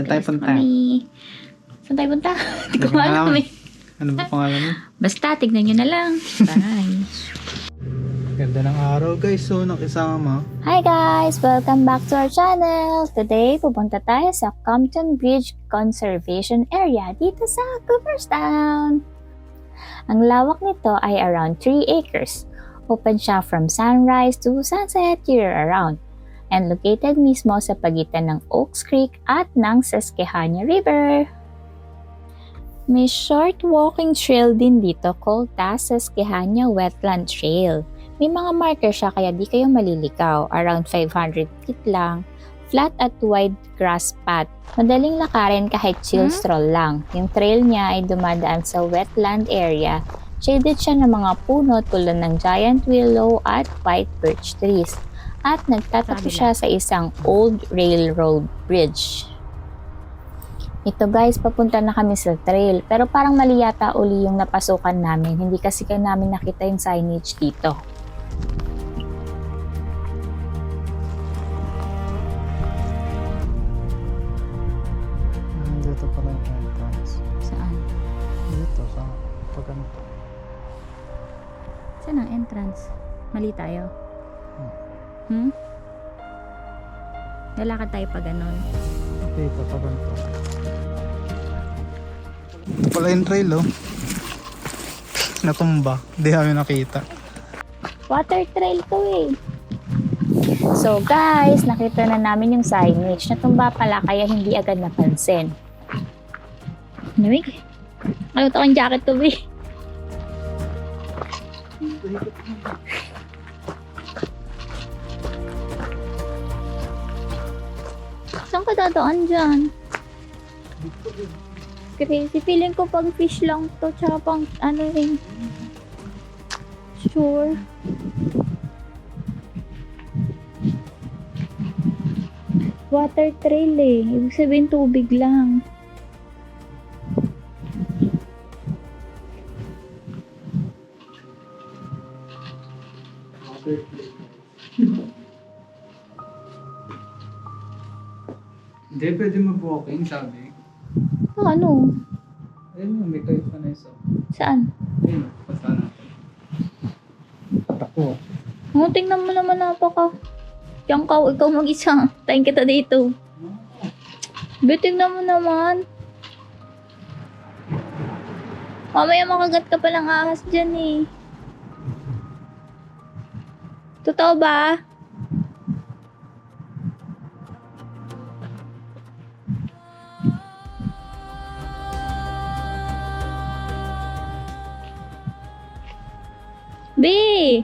Saan tayo punta? Saan tayo punta? Hindi ko alam eh. Ano ba pangalan mo? Basta, tignan nyo na lang. Bye. Ganda ng araw guys. So, nakisama. Hi guys! Welcome back to our channel! Today, pupunta tayo sa Compton Bridge Conservation Area dito sa Cooperstown. Ang lawak nito ay around 3 acres. Open siya from sunrise to sunset year-round and located mismo sa pagitan ng Oaks Creek at ng Susquehanna River. May short walking trail din dito called the Susquehanna Wetland Trail. May mga marker siya kaya di kayo malilikaw. Around 500 feet lang. Flat at wide grass path. Madaling lakarin kahit chill stroll lang. Yung trail niya ay dumadaan sa wetland area. Shaded siya ng mga puno tulad ng giant willow at white birch trees. At nagtatapo siya sa isang old railroad bridge. Ito guys, papunta na kami sa trail. Pero parang mali yata uli yung napasukan namin. Hindi kasi namin nakita yung signage dito. Dito pala yung entrance. Saan? Dito, sa pagkanto. Saan ang entrance? Mali tayo. Lalakad tayo pa ganon. Dito, pagkanto. Ito pala yung trail, oh. Natumba. Hindi kami nakita. Water trail to eh. So guys, nakita na namin yung signage. Natumba pala kaya hindi agad napansin. Namig? Kaluto kong jacket to be. Saan ka dadaan dyan? Crazy. Feeling ko pang fish lang to. Tsaka pang ano rin. Sure. Water trail eh. Ibig sabihin tubig lang. Hindi, pwede mag-walking, sabi. Ano? Ayun, may kayo pa na isa. Saan? Ayun, basta natin. Patakbo. Oh, tingnan mo naman napaka. Diyan ka, ikaw mag-isa. Tayin kita dito. Be, tingnan mo naman. Mamaya makagat ka palang ahas dyan eh. Totoo ba? Be!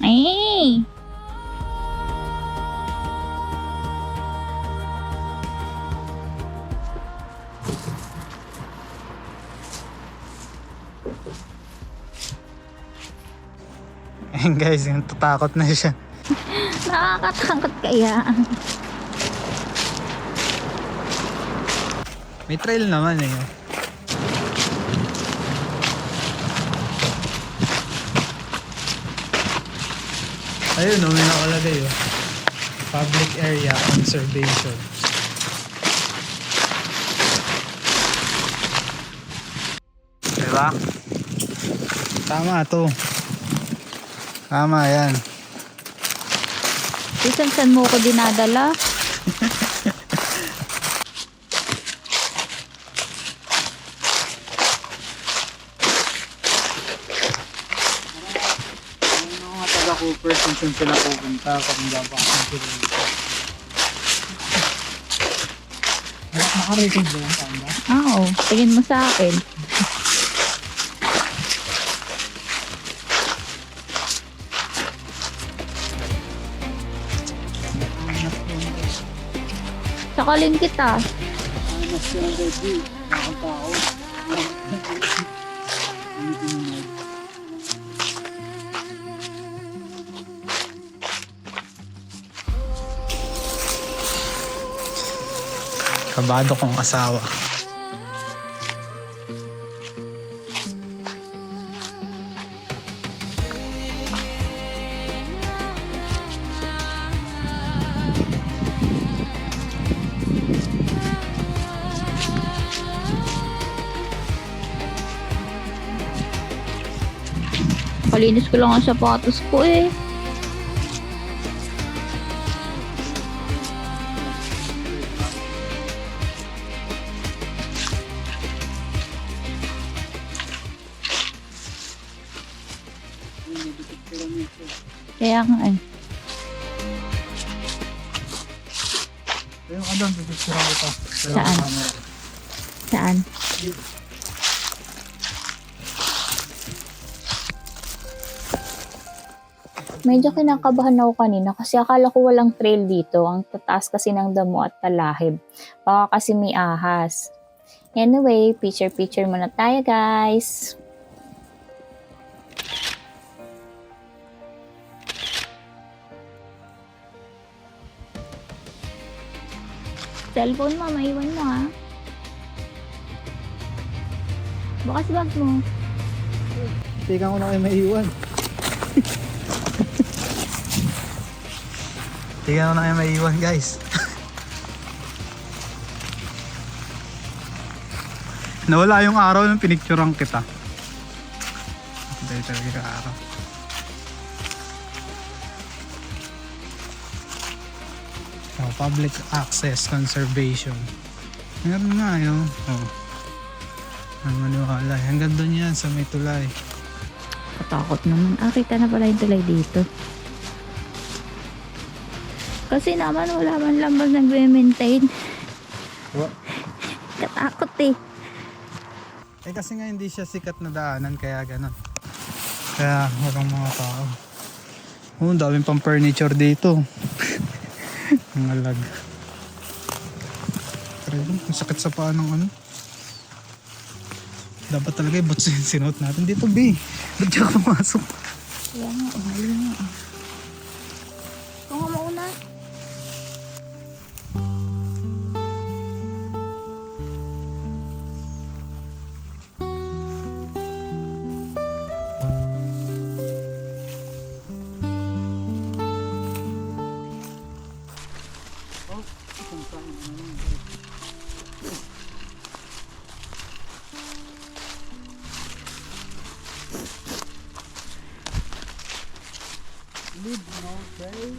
Ay! Ayun guys, natatakot na siya. Nakakatakot kaya. May trail naman eh. Ayun, may nakalagay oh. Public Area Conservation. Diba? Tama to. Tama yan. Saan mo ko dinadala? Mga taga-Cooper kung sila pupunta pag hindi pa ang pinunta. Nakarecord ba yung tanda? Oo, tingin mo sa akin. Sakalin kita. Mas yung ready. Nakatao. Kabado kong asawa. Kalinis ko lang ang sapatos ko eh. Kaya nga eh. Yung Adam, pipicturean ko pa. Saan? Saan? Medyo kinakabahan ako kanina kasi akala ko walang trail dito. Ang tataas kasi ng damo at talahib. Baka kasi may ahas. Anyway, picture muna tayo guys. Cellphone mo, maiwan mo ha. Bukas bag mo. Tika ko na kayo maiwan. Tika ko na kayo maiwan guys. Nawala yung araw nung pinicturean kita. Dahil talaga ka araw. Oh, public access conservation. Meron nga yun. Oh. Ang maniwala. Hanggang doon yan sa may tulay. Katakot naman. Kita na pala yung tulay dito. Kasi naman wala man lang bang nagme-maintain. What? Katakot eh. Eh kasi nga hindi siya sikat na daanan kaya ganun. Kaya walang mga tao. Oh, daming pang furniture dito. Ang alag. Pero ang sakit sa paa ng ano. Dapat talaga yung boots yung sinuot natin. Dito B. Ba't siya pumasok? Kaya nga, mali nga. Ito nga mauna. Leave no trace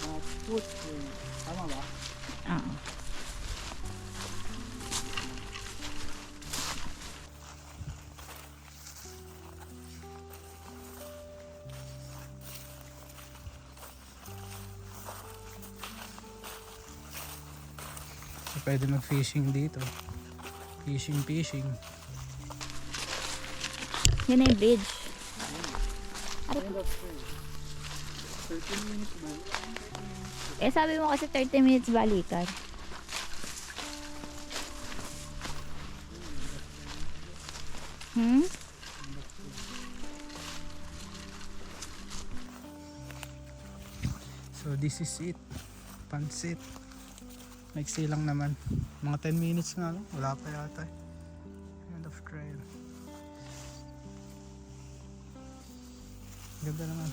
but footprint. Tama ba? Oo. So, pwede mag-fishing dito. Fishing. Yan na yung bridge. 13 minutes ba? Sabi mo kasi 30 minutes balikan. So this is it. Pansit. Maiksi lang naman. Mga 10 minutes nga lang. Wala pa yata. End of trail. Ganda naman.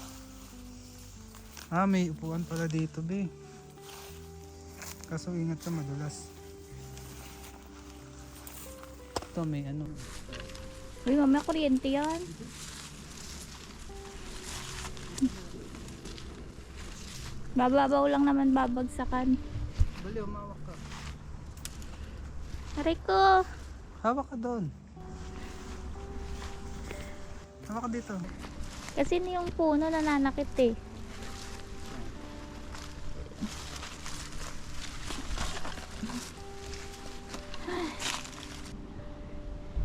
May upuan pala dito, be. Kaso ingat ka, madulas. Ito may ano. Uy, mamaya kuryente yan. Bababaw lang naman babagsakan. Bali, umawak ka. Aray ko. Hawak ka doon. Hawak ka dito. Kasi yung puno nananakit eh.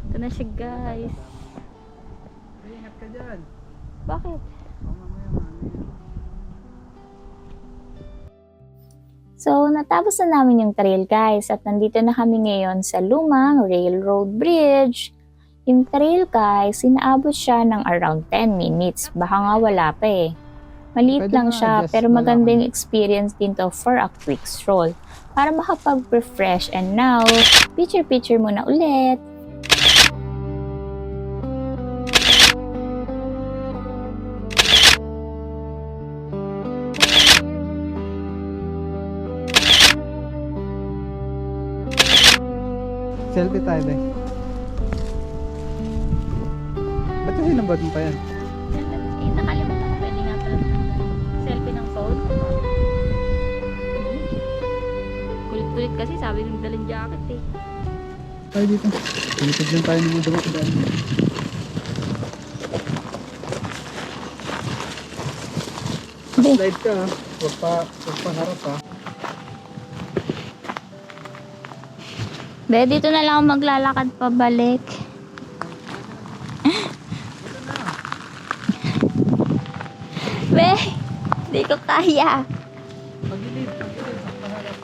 Ito na siya guys. Ingat ka dyan. Bakit? So, natapos na namin yung trail guys at nandito na kami ngayon sa lumang railroad bridge. Yung trail guys, inaabot siya ng around 10 minutes. Baka nga wala pa eh. Maliit Pwede lang na, siya just pero maganda malaman. yung experience din to for a quick stroll. Para makapag-refresh and now, picture muna ulit. Selfie tayo, be. Ba't kasi nabad mo pa yan? kasi sabi ng dalang jacket eh. Tayo dito. Pinipid lang tayo ng mga damak-damak. Be. Slide ka ha. Huwag pa harap ha. Be, dito na lang ako maglalakad pabalik. Be, di ko kaya. Pagilid. Huwag pa harap.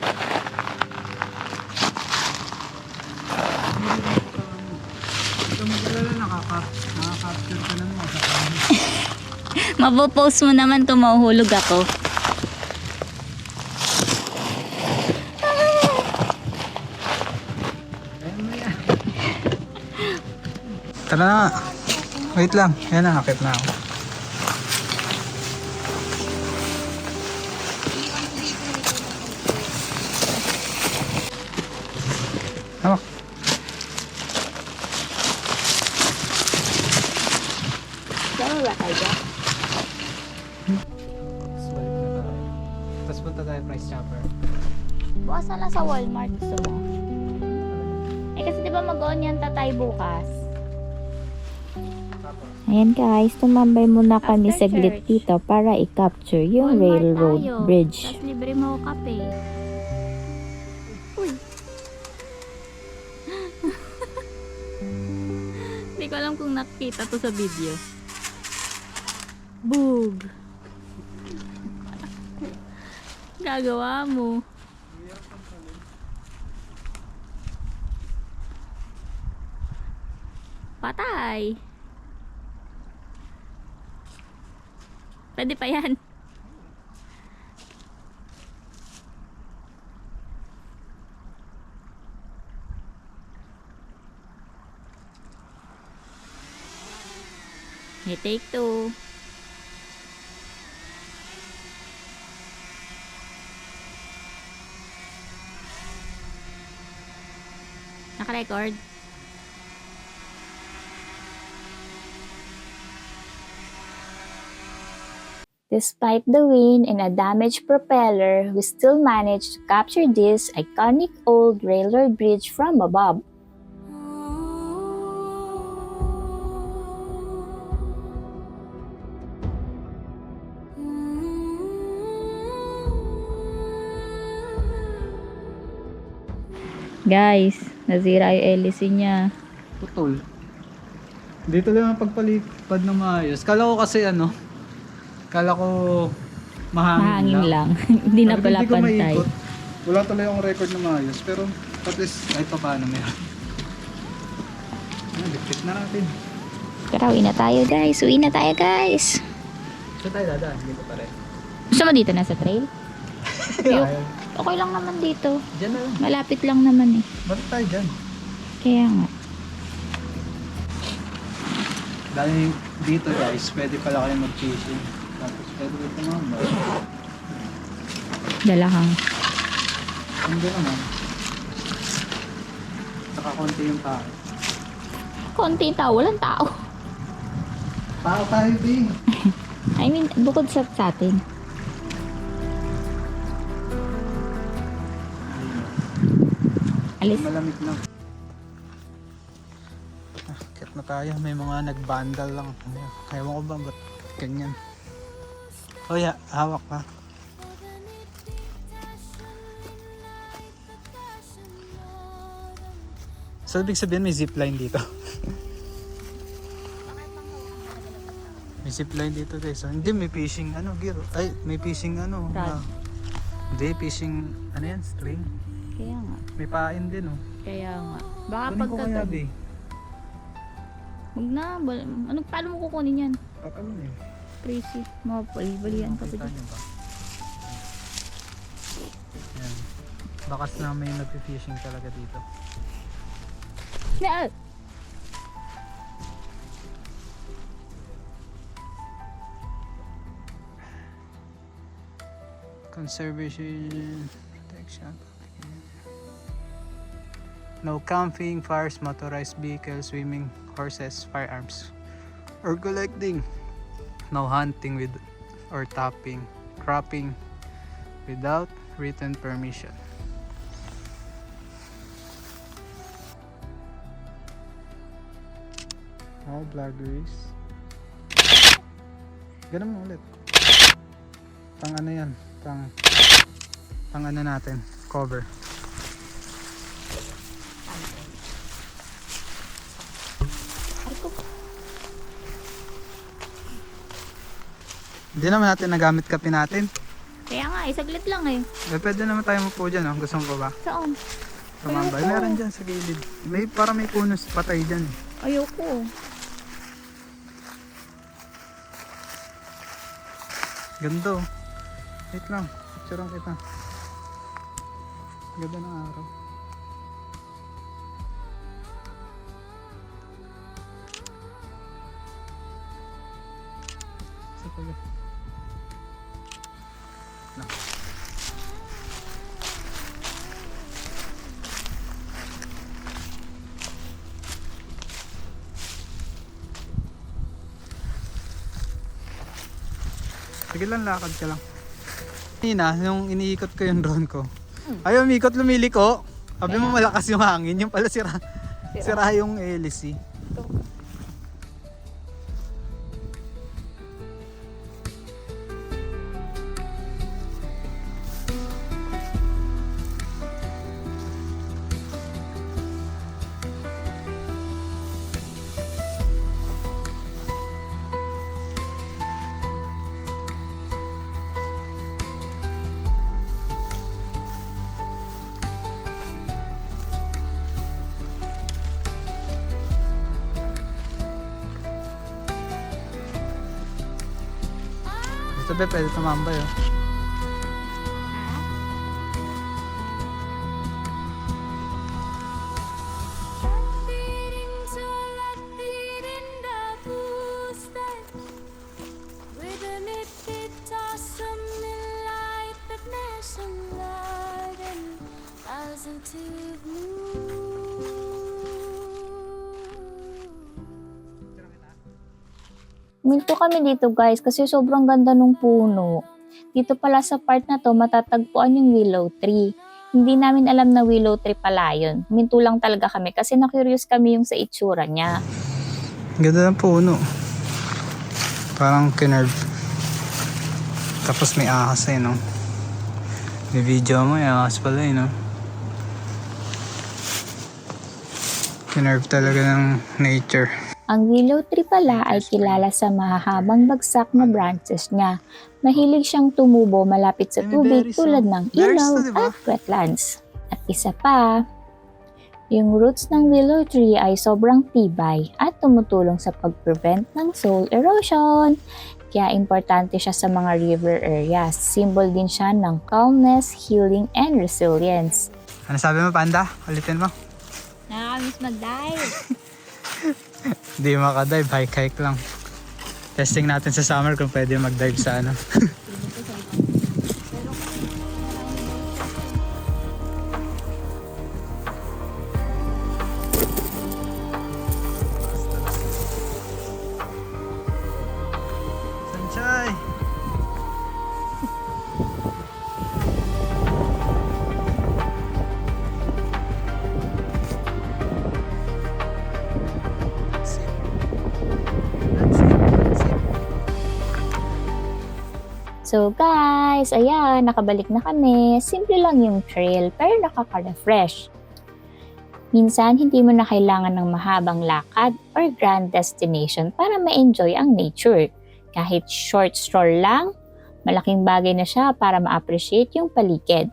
Ito mag-alala, nakaka-capture ka na naman sa kanya. Mapopost mo naman kung mahuhulog ako. Ayan mo yan. Tara na. Wait lang. Ayan na, akit na ako. Hawak. Saan ba tayo? Tapos balik na tayo. Tapos punta tayo price chopper. Bukas na lang sa Walmart, gusto mo? Eh kasi diba mag-on yan tatay bukas? Ayan guys, tumambay muna kami After saglit church. dito para i-capture yung Walmart railroad tayo. bridge. Tapos libre mo ako kape. Uy. Hindi ko alam kung nakita to sa video. Boog. Gagawa mo. Patay. Pwede pa yan. Hey, take two. Naka-record? Despite the wind and a damaged propeller, we still managed to capture this iconic old railroad bridge from above. Guys, nasira yung LC niya. Putol. Dito lang ang pagpalipad ng maayos. Kala ko kasi kala ko mahangin Mahangin lang. Hindi na Sabi ko, pala hindi ko pantay. maikot. Wala tuloy akong record na maayos. Pero at least kahit pa paano meron. Dikit na natin. Tara, uwi na tayo guys. Uwi na tayo guys. Saan tayo dadaan? Dito pa rin. Gusto mo dito na sa trail? Ayok. Ayaw. Okay lang naman dito. Diyan na lang. Malapit lang naman eh. Bakit tayo dyan? Kaya nga. Dahil dito guys, pwede pala kayo mag-fishing. Tapos pwede kayo tumamba. Dalahang. Hindi naman. Saka konti yung tao. Konti tao, walang tao. Tao tayo din. I mean, bukod sa atin. Alis. Malamig lang. Kit na tayo. May mga nagbandal lang. Ewan ko ba ba't ganyan? Oh yeah, hawak pa. So ibig sabihin may zipline dito. May zipline dito guys. Hindi, may fishing gear. Ay, may fishing Rod. Hindi, fishing yan, string. Kaya nga. May pain din Kaya nga. Baka Kunin ko kaya, pagka... be. Huwag na. Paano mo kukunin yan? Ano eh. Crazy. Mga balian ka pa Nakita dyan. niyo ba? Yan. Bakas na may nag-fishing talaga dito. Na! Conservation protection. No camping, fires, motorized vehicles, swimming, horses, firearms, or collecting. No hunting with or trapping without written permission. Oh, Black Race. Ganun mo ulit. Pang ano yan? Pang ano natin? Cover. Hindi naman natin nagamit kape natin. Kaya nga, saglit lang eh. Pwede naman tayo mapo dyan, oh. Gusto mo pa ba? Saan? Tumambay. Meron dyan sa gilid. Para may punos patay dyan. Ayoko. Ganda, oh. Wait lang. Picturean kita. Ganda ng araw. Sa pala. No. Sige lang, lakad ka lang. Kanina, nung iniikot ko yung drone ko, ayaw umikot, lumiliko. Sabi mo malakas yung hangin, yung pala sira yung hélice. Sabi, pwede tumambay, oh. Minto kami dito guys kasi sobrang ganda nung puno. Dito pala sa part na to matatagpuan yung willow tree. Hindi namin alam na willow tree pala yun. Minto lang talaga kami kasi na-curious kami yung sa itsura niya. Ganda ng puno. Parang kinerve. Tapos may ahas eh, no? May video mo, may ahas pala eh, no? Kinerve talaga ng nature. Ang willow tree pala ay kilala sa mahahabang bagsak na branches niya. Mahilig siyang tumubo malapit sa tubig tulad ng ilog at wetlands. At isa pa, yung roots ng willow tree ay sobrang tibay at tumutulong sa pag-prevent ng soil erosion. Kaya importante siya sa mga river areas. Symbol din siya ng calmness, healing, and resilience. Ano sabi mo, Panda? Ulitin mo. Nakakamiss mag-dive. Hindi makadive, hike lang. Testing natin sa summer kung pwede mag-dive sa ano. Sanchay! So guys, ayan, nakabalik na kami. Simple lang yung trail pero nakaka-refresh. Minsan, hindi mo na kailangan ng mahabang lakad or grand destination para ma-enjoy ang nature. Kahit short stroll lang, malaking bagay na siya para ma-appreciate yung paligid.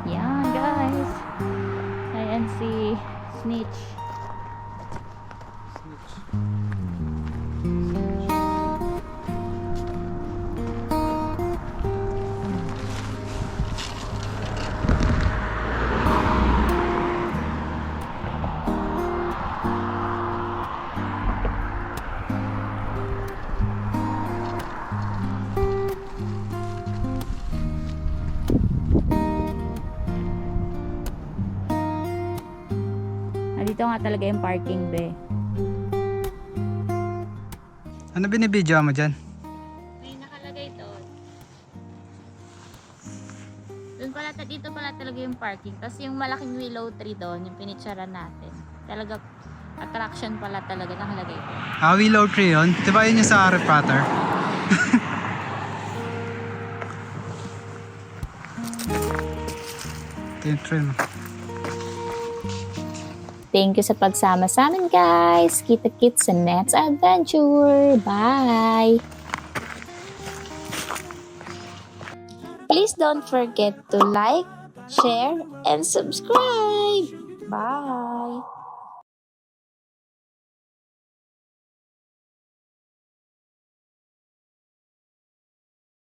Yan guys. Ayan si Snitch. Dito nga talaga yung parking be. Ano binibidyo mo dyan? May nakalagay doon. Doon pala, dito pala talaga yung parking. parking. Tapos yung malaking willow tree doon, yung pinitsara natin. Talaga, attraction pala talaga nakalagay ko. Willow tree yun. Diba yun yung sa Harry Potter? Ito yung tree, no? Thank you sa pagsama sa amin, guys. Kita-kits sa next adventure. Bye! Please don't forget to like, share, and subscribe. Bye!